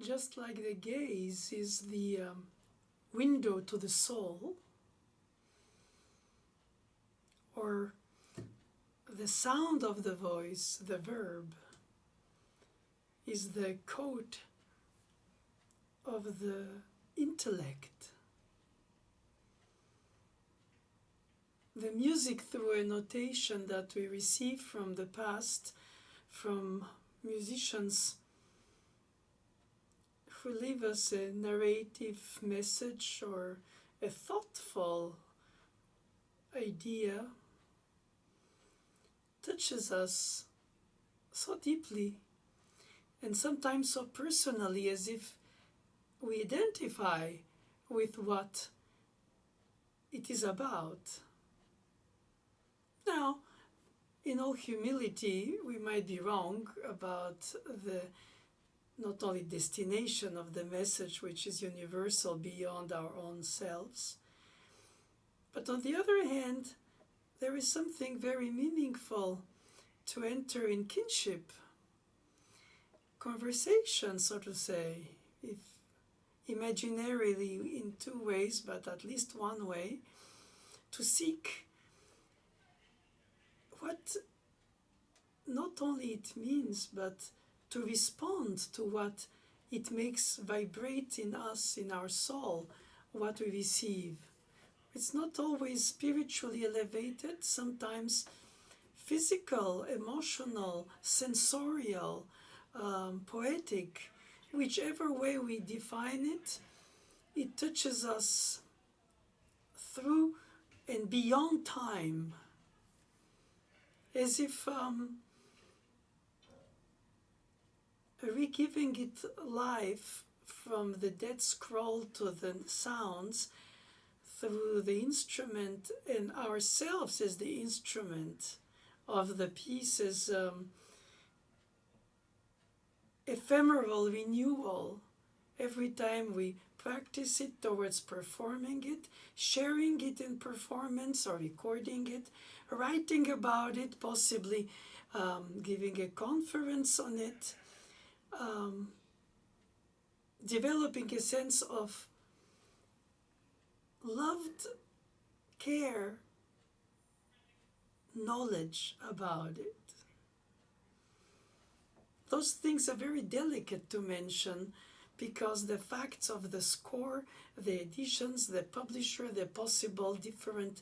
Just like the gaze is the window to the soul, or the sound of the voice, the verb, is the coat of the intellect. The music, through a notation that we receive from the past, from musicians who leave us a narrative message or a thoughtful idea, touches us so deeply and sometimes so personally, as if we identify with what it is about. Now, in all humility, we might be wrong about the not only destination of the message, which is universal beyond our own selves, but on the other hand, there is something very meaningful to enter in kinship, conversation, so to say, if imaginarily in two ways, but at least one way, to seek what not only it means, but to respond to what it makes vibrate in us, in our soul, what we receive. It's not always spiritually elevated, sometimes physical, emotional, sensorial, poetic. Whichever way we define it, it touches us through and beyond time, as if re-giving it life from the dead scroll to the sounds through the instrument, and ourselves as the instrument of the piece, as ephemeral renewal every time we practice it towards performing it, sharing it in performance or recording it, writing about it, possibly giving a conference on it, developing a sense of loved care, knowledge about it. Those things are very delicate to mention, because the facts of the score, the editions, the publisher, the possible different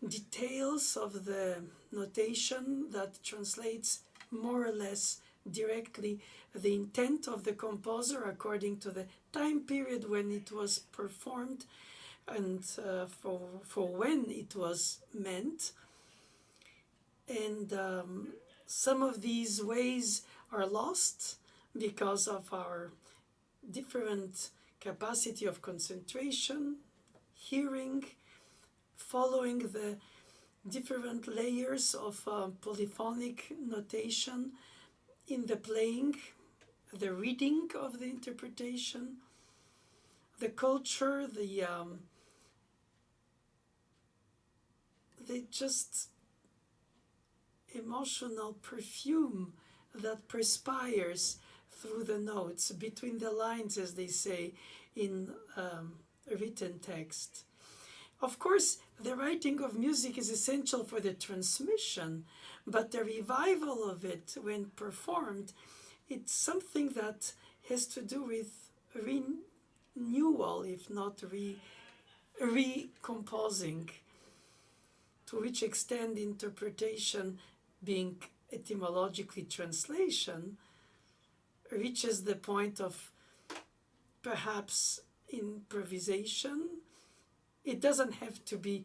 details of the notation that translates more or less directly the intent of the composer according to the time period when it was performed and for when it was meant. And some of these ways are lost because of our different capacity of concentration, hearing, following the different layers of polyphonic notation in the playing, the reading of the interpretation, the culture, the just emotional perfume that perspires through the notes, between the lines, as they say in written text. Of course, the writing of music is essential for the transmission, but the revival of it when performed, it's something that has to do with renewal, if not recomposing. To which extent interpretation, being etymologically translation, reaches the point of perhaps improvisation. It doesn't have to be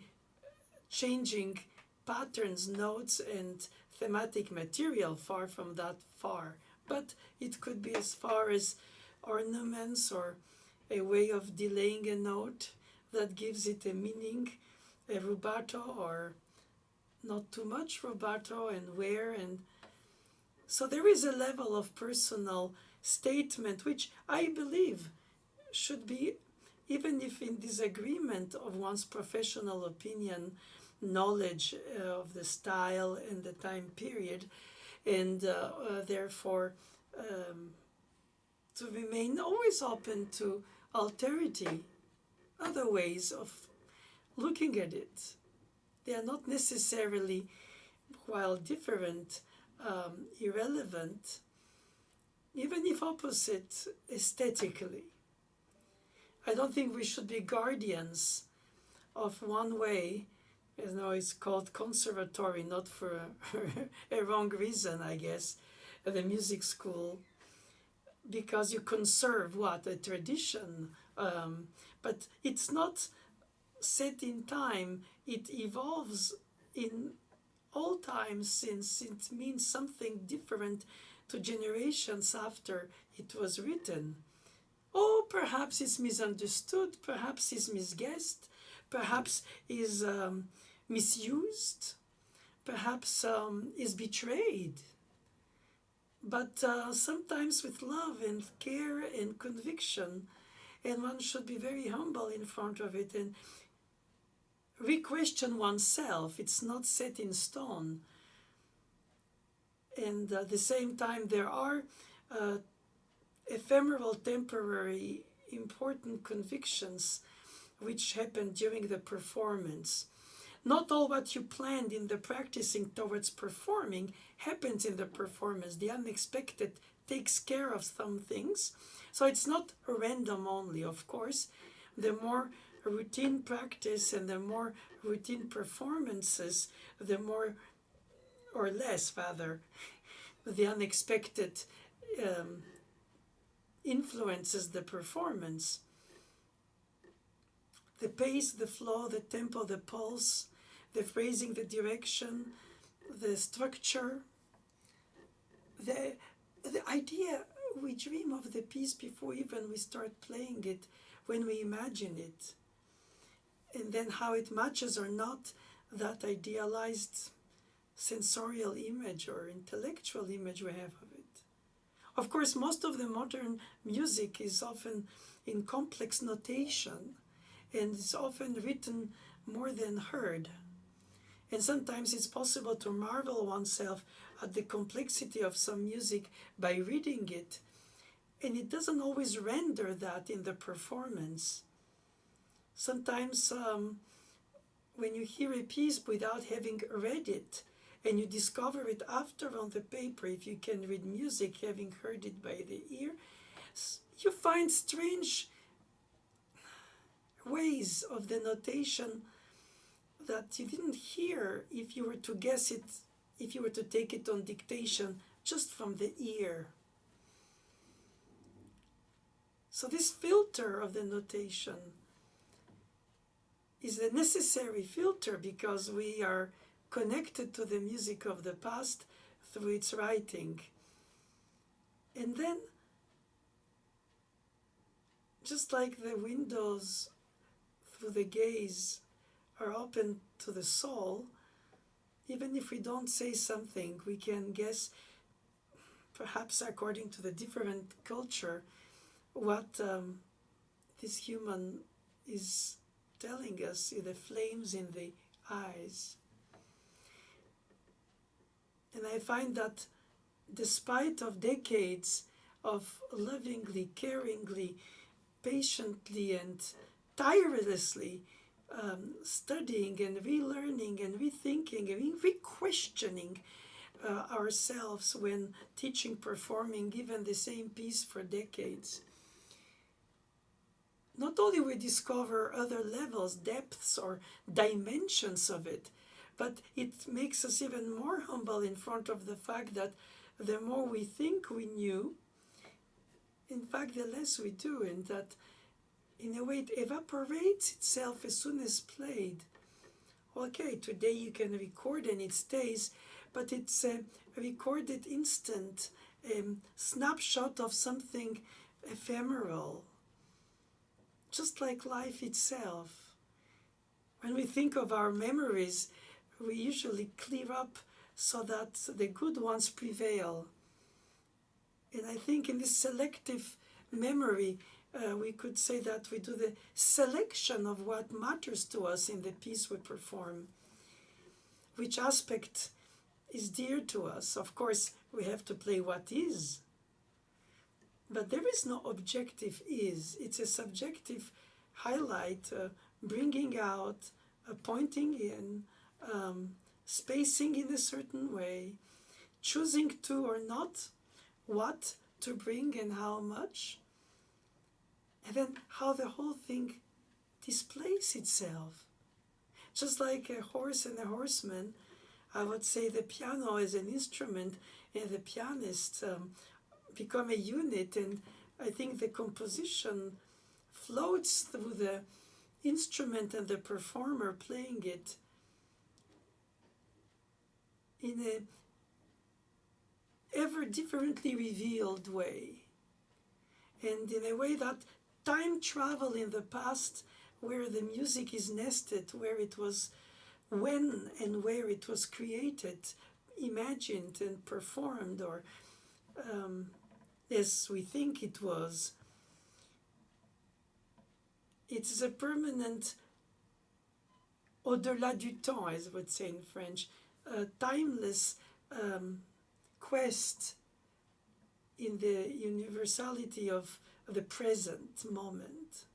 changing patterns, notes, and thematic material, far from that far. But it could be as far as ornaments or a way of delaying a note that gives it a meaning, a rubato or not too much rubato, and where. And so there is a level of personal statement which I believe should be, even if in disagreement of one's professional opinion, knowledge of the style and the time period, and therefore to remain always open to alterity, other ways of looking at it. They are not necessarily, while different, irrelevant, even if opposite aesthetically. I don't think we should be guardians of one way. You know, it's called conservatory, not for a wrong reason, I guess, the music school, because you conserve what? A tradition. But it's not set in time. It evolves in all times, since it means something different to generations after it was written. Or perhaps it's misunderstood, perhaps it's misguessed, perhaps is misused, perhaps is betrayed. But sometimes with love and care and conviction, and one should be very humble in front of it and re-question oneself. It's not set in stone. And at the same time, there are ephemeral, temporary, important convictions which happen during the performance. Not all what you planned in the practicing towards performing happens in the performance. The unexpected takes care of some things. So it's not random only, of course. The more routine practice and the more routine performances, the more, or less rather, the unexpected influences the performance. The pace, the flow, the tempo, the pulse, the phrasing, the direction, the structure, the idea. We dream of the piece before even we start playing it, when we imagine it. And then how it matches or not that idealized sensorial image or intellectual image we have of it. Of course, most of the modern music is often in complex notation, and it's often written more than heard. And sometimes it's possible to marvel oneself at the complexity of some music by reading it, and it doesn't always render that in the performance. Sometimes when you hear a piece without having read it, and you discover it after on the paper, if you can read music having heard it by the ear, you find strange ways of the notation that you didn't hear if you were to guess it, if you were to take it on dictation just from the ear. So this filter of the notation is a necessary filter because we are connected to the music of the past through its writing. And then, just like the windows through the gaze are open to the soul, even if we don't say something, we can guess, perhaps according to the different culture, what this human is telling us, the flames in the eyes. And I find that despite of decades of lovingly, caringly, patiently and tirelessly studying and relearning and rethinking and re-questioning ourselves when teaching, performing, even the same piece for decades, not only we discover other levels, depths or dimensions of it, but it makes us even more humble in front of the fact that the more we think we knew, in fact, the less we do, and that in a way it evaporates itself as soon as played. Okay, today you can record and it stays, but it's a recorded instant, snapshot of something ephemeral, just like life itself. When we think of our memories, we usually clear up so that the good ones prevail. And I think in this selective memory, we could say that we do the selection of what matters to us in the piece we perform. Which aspect is dear to us? Of course, we have to play what is. But there is no objective is. It's a subjective highlight, bringing out, pointing in, spacing in a certain way, choosing to or not what to bring and how much, and then how the whole thing displays itself. Just like a horse and a horseman, I would say the piano is an instrument and the pianist become a unit, and I think the composition floats through the instrument and the performer playing it in a ever differently revealed way, and in a way that time travel in the past, where the music is nested, where it was, when and where it was created, imagined and performed, or as we think it was. It is a permanent au-delà du temps, as I would say in French, a timeless quest in the universality of the present moment,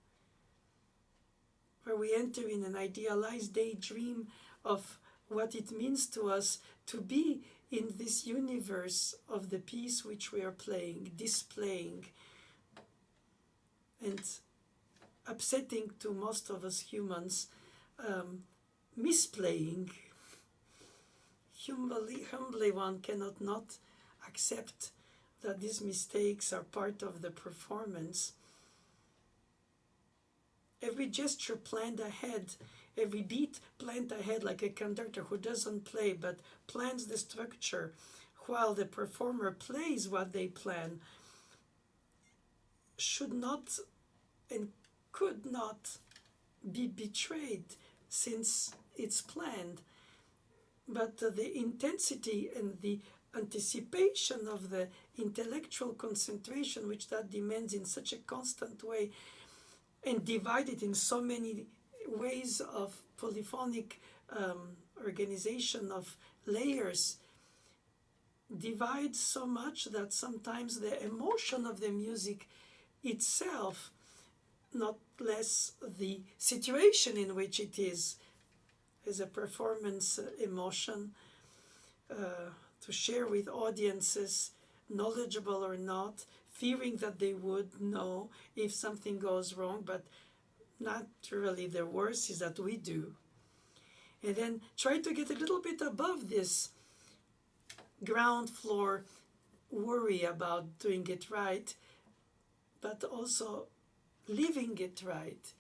where we enter in an idealized daydream of what it means to us to be in this universe of the piece which we are playing, displaying, and upsetting to most of us humans, misplaying. Humbly one cannot not accept that these mistakes are part of the performance. Every gesture planned ahead, every beat planned ahead, like a conductor who doesn't play but plans the structure while the performer plays what they plan, should not and could not be betrayed since it's planned. But the intensity and the anticipation of the intellectual concentration which that demands in such a constant way, and divided in so many ways of polyphonic organization of layers, divides so much that sometimes the emotion of the music itself, not less the situation in which it is a performance emotion, to share with audiences, knowledgeable or not, fearing that they would know if something goes wrong, but naturally the worst is that we do. And then try to get a little bit above this ground floor worry about doing it right, but also living it right,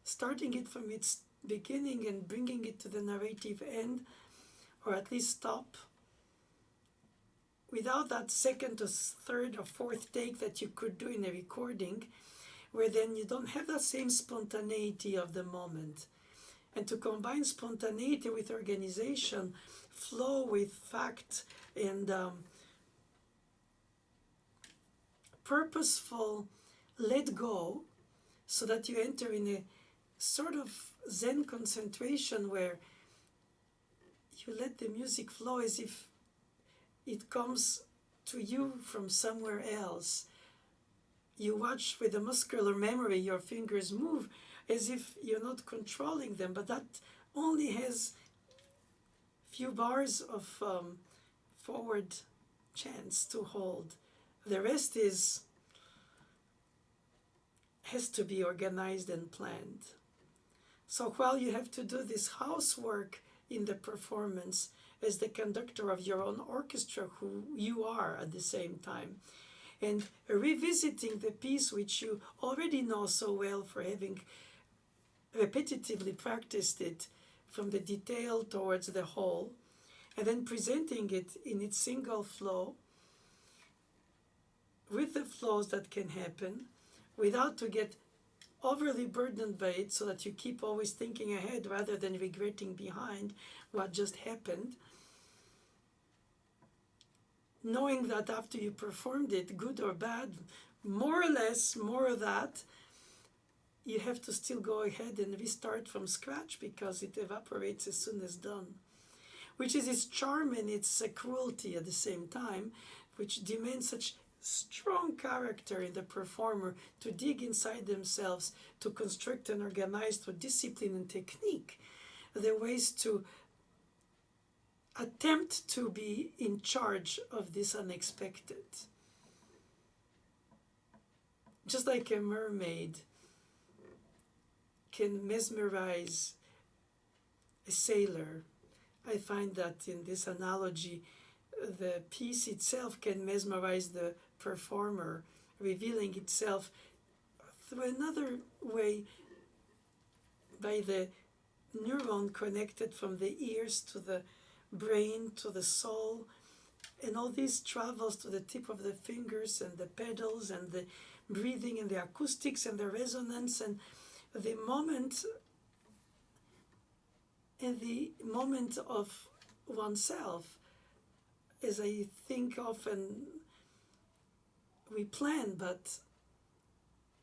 starting it from its beginning and bringing it to the narrative end, or at least stop, without that second or third or fourth take that you could do in a recording, where then you don't have that same spontaneity of the moment. And to combine spontaneity with organization, flow with fact, and purposeful let go, so that you enter in a sort of Zen concentration where you let the music flow as if it comes to you from somewhere else. You watch with a muscular memory your fingers move as if you're not controlling them, but that only has few bars of forward chance to hold. The rest has to be organized and planned. So while you have to do this housework in the performance as the conductor of your own orchestra, who you are at the same time, and revisiting the piece which you already know so well for having repetitively practiced it, from the detail towards the whole, and then presenting it in its single flow, with the flows that can happen, without to get overly burdened by it, so that you keep always thinking ahead rather than regretting behind what just happened. Knowing that after you performed it, good or bad, more or less, more of that, you have to still go ahead and restart from scratch, because it evaporates as soon as done. Which is its charm and its cruelty at the same time, which demands such strong character in the performer to dig inside themselves, to construct and organize through discipline and technique the ways to attempt to be in charge of this unexpected. Just like a mermaid can mesmerize a sailor, I find that in this analogy, the piece itself can mesmerize the performer, revealing itself through another way by the neuron connected from the ears to the brain to the soul, and all this travels to the tip of the fingers and the pedals and the breathing and the acoustics and the resonance and the moment of oneself. As I think often, we plan, but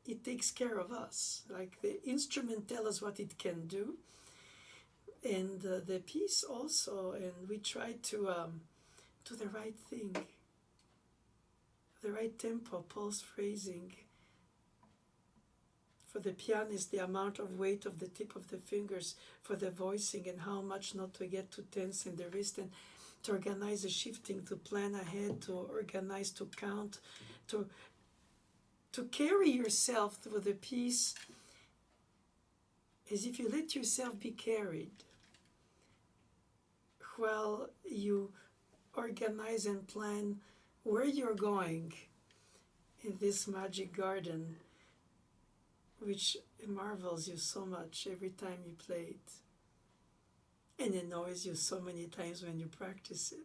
it takes care of us. Like the instrument tells us what it can do, and the piece also, and we try to do the right thing, the right tempo, pulse phrasing. For the pianist, the amount of weight of the tip of the fingers for the voicing, and how much not to get too tense in the wrist, and to organize the shifting, to plan ahead, to organize, to count, to carry yourself through the piece as if you let yourself be carried while you organize and plan where you're going in this magic garden, which marvels you so much every time you play it, and annoys you so many times when you practice it.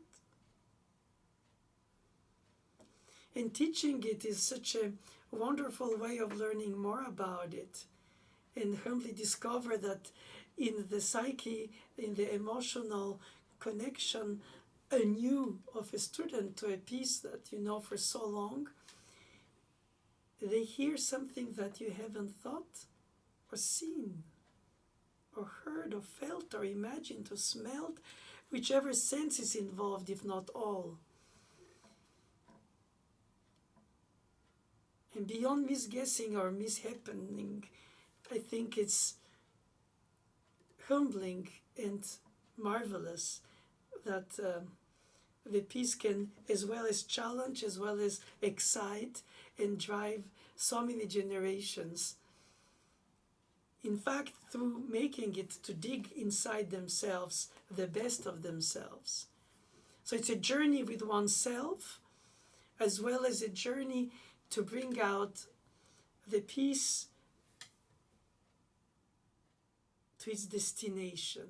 And teaching it is such a wonderful way of learning more about it, and humbly discover that in the psyche, in the emotional connection anew of a student to a piece that you know for so long, they hear something that you haven't thought or seen or heard or felt or imagined or smelled, whichever sense is involved, if not all. And beyond misguessing or mishappening, I think it's humbling and marvelous that the piece can, as well as challenge, as well as excite and drive so many generations. In fact, through making it to dig inside themselves, the best of themselves. So it's a journey with oneself, as well as a journey to bring out the piece to its destination.